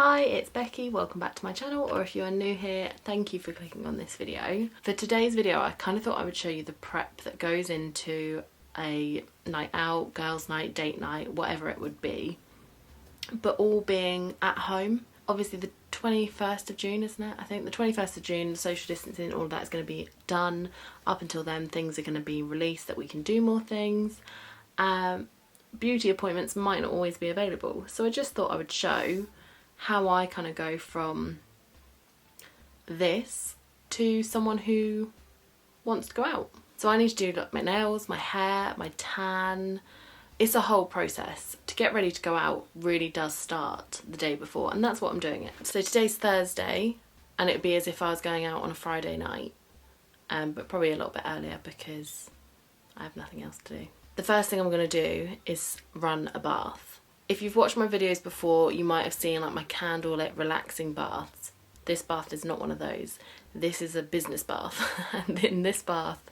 Hi, it's Becky, welcome back to my channel, or if you are new here, thank you for clicking on this video. For today's video, I kind of thought I would show you the prep that goes into a night out, girls' night, date night, whatever it would be, but all being at home. Obviously the 21st of June, isn't it? I think the 21st of June, social distancing, all of that is going to be done. Up until then, things are going to be released that we can do more things. Beauty appointments might not always be available, so I just thought I would show how I kind of go from this to someone who wants to go out. So I need to do like my nails, my hair, my tan. It's a whole process. To get ready to go out really does start the day before, and that's what I'm doing it. So today's Thursday, and it'd be as if I was going out on a Friday night, but probably a little bit earlier because I have nothing else to do. The first thing I'm going to do is run a bath. If you've watched my videos before, you might have seen like my candlelit relaxing baths. This bath is not one of those. This is a business bath. And in this bath,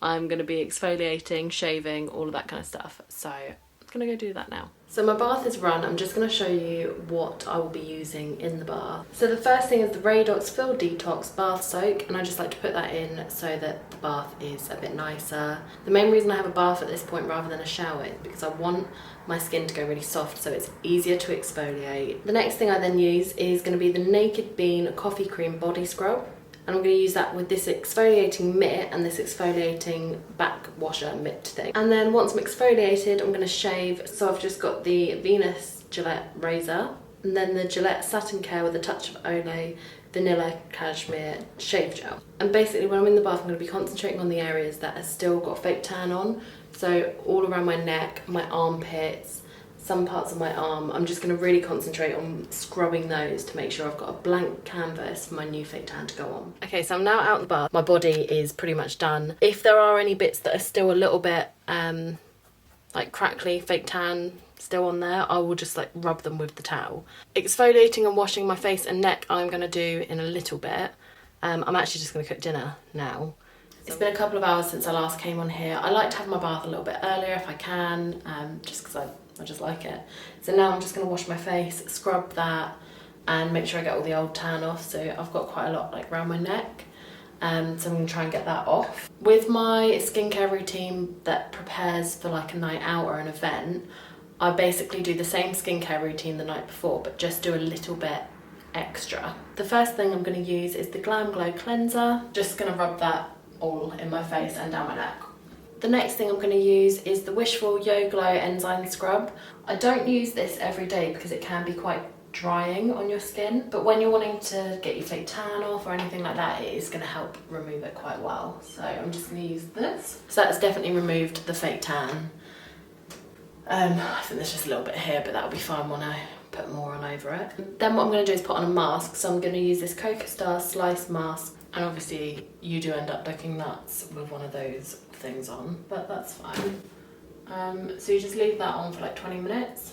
I'm going to be exfoliating, shaving, all of that kind of stuff. So I'm going to go do that now. So my bath is run. I'm just going to show you what I will be using in the bath. So the first thing is the Radox Full Detox Bath Soak, and I just like to put that in so that the bath is a bit nicer. The main reason I have a bath at this point rather than a shower is because I want my skin to go really soft, so it's easier to exfoliate. The next thing I then use is going to be the Naked Bean Coffee Cream Body Scrub. And I'm going to use that with this exfoliating mitt and this exfoliating back washer mitt thing. And then once I'm exfoliated, I'm going to shave. So I've just got the Venus Gillette razor, and then the Gillette Satin Care with a touch of Olay Vanilla Cashmere Shave Gel. And basically when I'm in the bath, I'm going to be concentrating on the areas that have still got fake tan on. So all around my neck, my armpits, some parts of my arm. I'm just going to really concentrate on scrubbing those to make sure I've got a blank canvas for my new fake tan to go on. Okay, so I'm now out of the bath. My body is pretty much done. If there are any bits that are still a little bit like crackly, fake tan still on there, I will just like rub them with the towel. Exfoliating and washing my face and neck I'm going to do in a little bit. I'm actually just going to cook dinner now. It's been a couple of hours since I last came on here. I like to have my bath a little bit earlier if I can, just because I just like it. So now I'm just going to wash my face, scrub that, and make sure I get all the old tan off. So I've got quite a lot like around my neck, so I'm going to try and get that off. With my skincare routine that prepares for like a night out or an event, I basically do the same skincare routine the night before, but just do a little bit extra. The first thing I'm going to use is the Glam Glow Cleanser. Just going to rub that all in my face and down my neck. The next thing I'm going to use is the Wishful Yo Glow Enzyme Scrub. I don't use this every day because it can be quite drying on your skin, but when you're wanting to get your fake tan off or anything like that, it is going to help remove it quite well. So I'm just going to use this. So that's definitely removed the fake tan. I think there's just a little bit here, but that'll be fine when I put more on over it. Then what I'm going to do is put on a mask. So I'm going to use this Coca Star Slice Mask. And obviously you do end up looking nuts with one of those things on, but that's fine. So you just leave that on for like 20 minutes.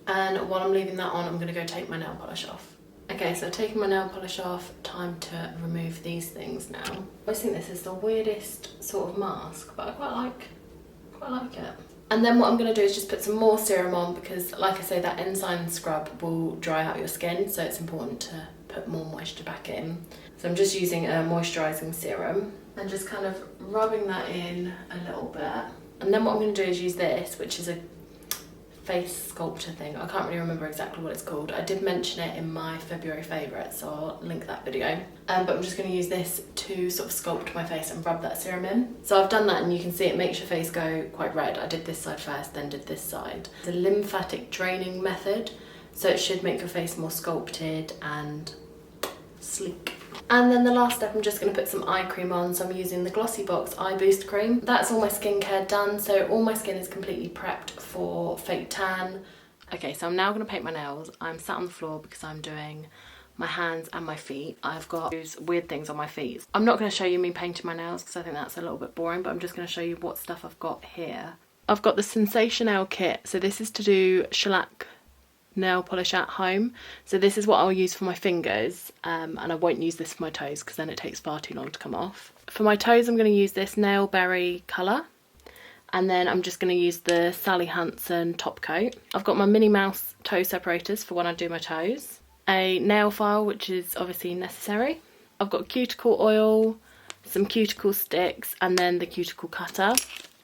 And while I'm leaving that on, I'm going to go take my nail polish off. Okay, so taking my nail polish off, time to remove these things now. I always think this is the weirdest sort of mask, but I quite like it. And then what I'm going to do is just put some more serum on because, like I say, that enzyme scrub will dry out your skin, so it's important to put more moisture back in. So I'm just using a moisturising serum and just kind of rubbing that in a little bit. And then what I'm going to do is use this, which is a face sculptor thing. I can't really remember exactly what it's called. I did mention it in my February favourites, so I'll link that video. But I'm just going to use this to sort of sculpt my face and rub that serum in. So I've done that and you can see it makes your face go quite red. I did this side first, then did this side. It's a lymphatic draining method, so it should make your face more sculpted and sleek. And then the last step, I'm just going to put some eye cream on. So I'm using the Glossy Box Eye Boost Cream. That's all my skincare done, so all my skin is completely prepped for fake tan. Okay, so I'm now going to paint my nails. I'm sat on the floor because I'm doing my hands and my feet. I've got those weird things on my feet. I'm not going to show you me painting my nails because I think that's a little bit boring, but I'm just going to show you what stuff I've got here. I've got the Sensational kit. So this is to do shellac nail polish at home. So this is what I'll use for my fingers, and I won't use this for my toes because then it takes far too long to come off. For my toes I'm going to use this Nail Berry colour, And then I'm just going to use the Sally Hansen top coat. I've got my Minnie Mouse toe separators for when I do my toes. A nail file, which is obviously necessary. I've got cuticle oil, some cuticle sticks, and then the cuticle cutter.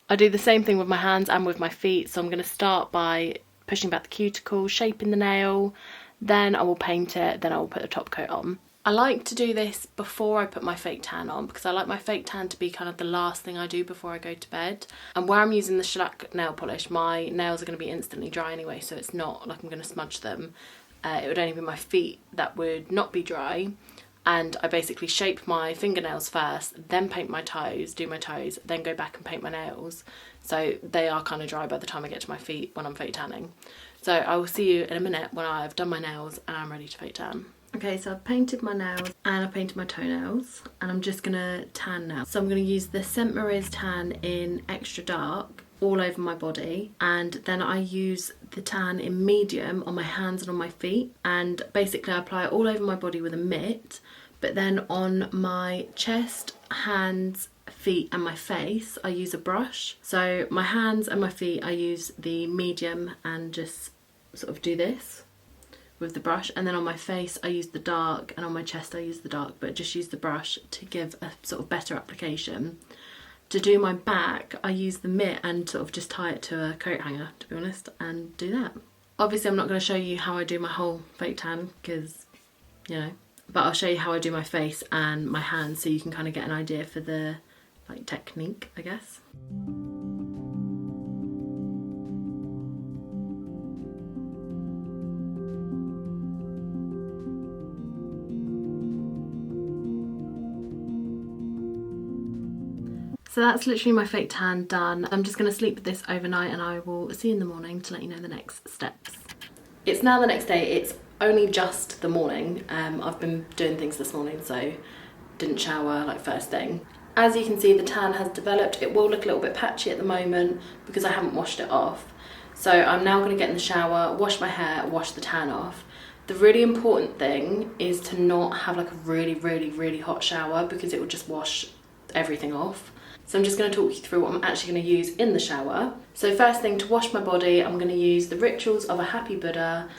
I do the same thing with my hands and with my feet, so I'm going to start by pushing back the cuticle, shaping the nail, then I will paint it, then I will put the top coat on. I like to do this before I put my fake tan on because I like my fake tan to be kind of the last thing I do before I go to bed. And where I'm using the shellac nail polish, my nails are going to be instantly dry anyway, so it's not like I'm going to smudge them. It would only be my feet that would not be dry. And I basically shape my fingernails first, then paint my toes, do my toes, then go back and paint my nails. So they are kind of dry by the time I get to my feet when I'm fake tanning. So I will see you in a minute when I've done my nails and I'm ready to fake tan. Okay, so I've painted my nails and I've painted my toenails and I'm just gonna tan now. So I'm gonna use the Scent Mariz tan in extra dark all over my body, and then I use the tan in medium on my hands and on my feet, and basically I apply it all over my body with a mitt, but then on my chest, hands, feet and my face I use a brush. So my hands and my feet I use the medium and just sort of do this with the brush, and then on my face I use the dark, and on my chest I use the dark, but just use the brush to give a sort of better application. To do my back I use the mitt and sort of just tie it to a coat hanger, to be honest, and do that. Obviously I'm not going to show you how I do my whole fake tan because, you know, but I'll show you how I do my face and my hands so you can kind of get an idea for the like technique, I guess. So that's literally my fake tan done. I'm just going to sleep with this overnight and I will see you in the morning to let you know the next steps. It's now the next day. It's only just the morning. I've been doing things this morning, so didn't shower like first thing. As you can see, the tan has developed. It will look a little bit patchy at the moment because I haven't washed it off. So I'm now going to get in the shower, wash my hair, wash the tan off. The really important thing is to not have like a really hot shower because it will just wash everything off. So I'm just going to talk you through what I'm actually going to use in the shower. So first thing, to wash my body, I'm going to use the Rituals of a Happy Buddha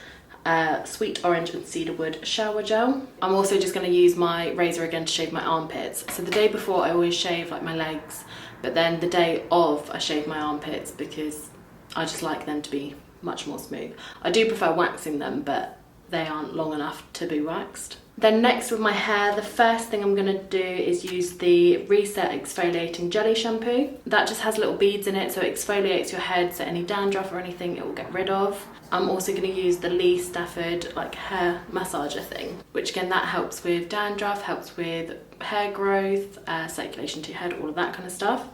Sweet Orange and Cedarwood Shower Gel. I'm also just going to use my razor again to shave my armpits. So the day before I always shave like my legs, but then the day of I shave my armpits because I just like them to be much more smooth. I do prefer waxing them, but they aren't long enough to be waxed. Then next with my hair, the first thing I'm going to do is use the Reset Exfoliating Jelly Shampoo. That just has little beads in it, so it exfoliates your head, so any dandruff or anything it will get rid of. I'm also going to use the Lee Stafford like hair massager thing, which again that helps with dandruff, helps with hair growth, circulation to your head, all of that kind of stuff.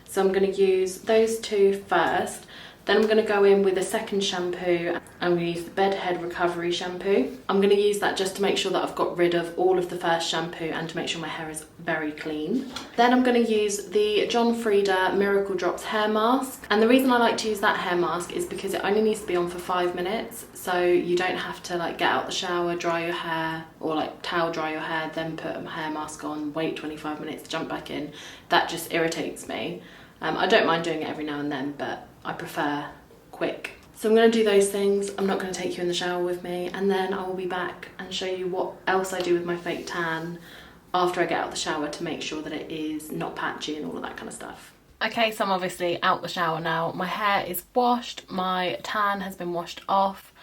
So I'm going to use those two first. Then I'm going to go in with a second shampoo. I'm going to use the Bed Head Recovery Shampoo. I'm going to use that just to make sure that I've got rid of all of the first shampoo and to make sure my hair is very clean. Then I'm going to use the John Frieda Miracle Drops Hair Mask. And the reason I like to use that hair mask is because it only needs to be on for 5 minutes. So you don't have to like get out the shower, dry your hair, or like towel dry your hair, then put a hair mask on, wait 25 minutes, jump back in. That just irritates me. I don't mind doing it every now and then, but I prefer quick. So I'm going to do those things. I'm not going to take you in the shower with me, and then I will be back and show you what else I do with my fake tan after I get out of the shower to make sure that it is not patchy and all of that kind of stuff. Okay, so I'm obviously out the shower now. My hair is washed, my tan has been washed off,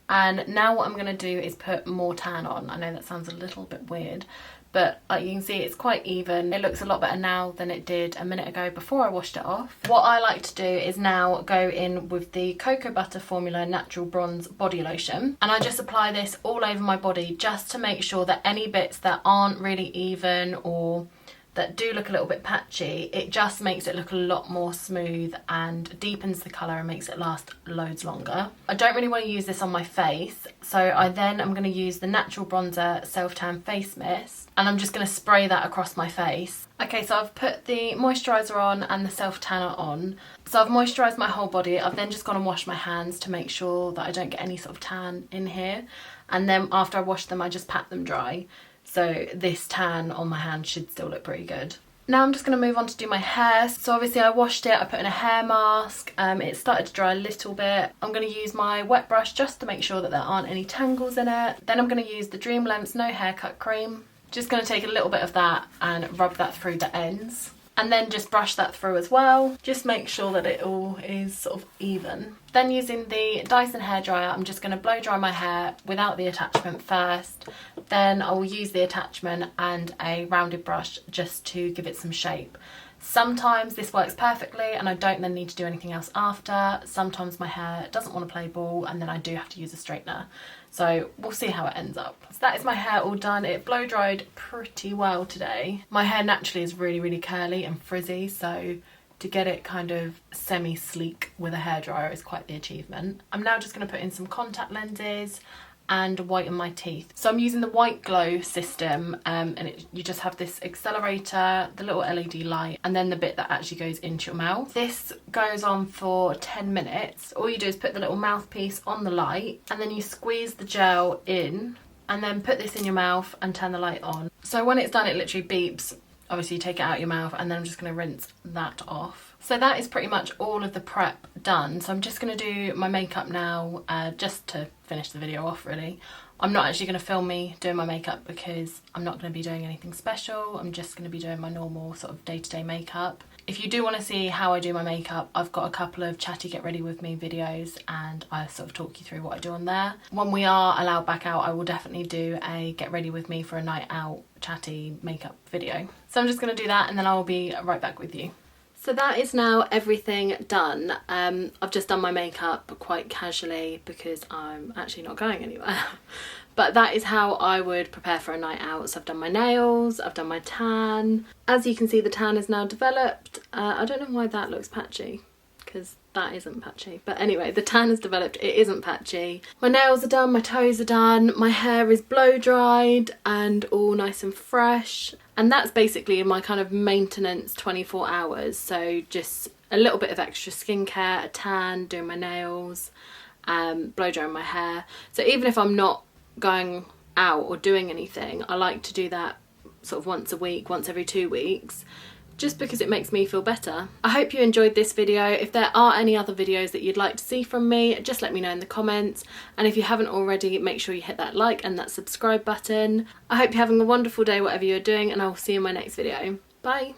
and now what I'm going to do is put more tan on. I know that sounds a little bit weird, but like you can see, it's quite even. It looks a lot better now than it did a minute ago before I washed it off. What I like to do is now go in with the Cocoa Butter Formula Natural Bronze Body Lotion, and I just apply this all over my body just to make sure that any bits that aren't really even or that do look a little bit patchy, it just makes it look a lot more smooth and deepens the colour and makes it last loads longer. I don't really want to use this on my face, so I'm going to use the Natural Bronzer Self Tan Face Mist, and I'm just going to spray that across my face. Okay, so I've put the moisturiser on and the self tanner on. So I've moisturised my whole body. I've then just gone and washed my hands to make sure that I don't get any sort of tan in here, and then after I wash them I just pat them dry. So this tan on my hand should still look pretty good. Now I'm just going to move on to do my hair. So obviously I washed it, I put in a hair mask, it started to dry a little bit. I'm going to use my wet brush just to make sure that there aren't any tangles in it. Then I'm going to use the Dream Lengths No Haircut Cream. Just going to take a little bit of that and rub that through the ends. And then just brush that through as well. Just make sure that it all is sort of even. Then using the Dyson hairdryer, I'm just going to blow dry my hair without the attachment first. Then I will use the attachment and a rounded brush just to give it some shape. Sometimes this works perfectly and I don't then need to do anything else after. Sometimes my hair doesn't want to play ball and then I do have to use a straightener. So we'll see how it ends up. So that is my hair all done. It blow dried pretty well today. My hair naturally is really curly and frizzy, so to get it kind of semi-sleek with a hairdryer is quite the achievement. I'm now just going to put in some contact lenses and whiten my teeth. So I'm using the White Glow system, and you just have this accelerator, the little LED light, and then the bit that actually goes into your mouth. This goes on for 10 minutes. All you do is put the little mouthpiece on the light, and then you squeeze the gel in, and then put this in your mouth and turn the light on. So when it's done, it literally beeps. Obviously you take it out your mouth, and then I'm just going to rinse that off. So that is pretty much all of the prep done. So I'm just going to do my makeup now, just to finish the video off really. I'm not actually going to film me doing my makeup because I'm not going to be doing anything special. I'm just going to be doing my normal sort of day-to-day makeup. If you do want to see how I do my makeup, I've got a couple of chatty get ready with me videos and I sort of talk you through what I do on there. When we are allowed back out, I will definitely do a get ready with me for a night out chatty makeup video. So I'm just going to do that and then I'll be right back with you. So that is now everything done. I've just done my makeup quite casually because I'm actually not going anywhere. But that is how I would prepare for a night out. So I've done my nails, I've done my tan. As you can see, the tan is now developed. I don't know why that looks patchy, because that isn't patchy. But anyway, the tan is developed, it isn't patchy. My nails are done, my toes are done, my hair is blow dried and all nice and fresh. And that's basically my kind of maintenance 24 hours. So just a little bit of extra skincare, a tan, doing my nails, blow drying my hair. So even if I'm not going out or doing anything, I like to do that sort of once a week, once every 2 weeks, just because it makes me feel better. I hope you enjoyed this video. If there are any other videos that you'd like to see from me, just let me know in the comments. And if you haven't already, make sure you hit that like and that subscribe button. I hope you're having a wonderful day, whatever you're doing, and I'll see you in my next video. Bye.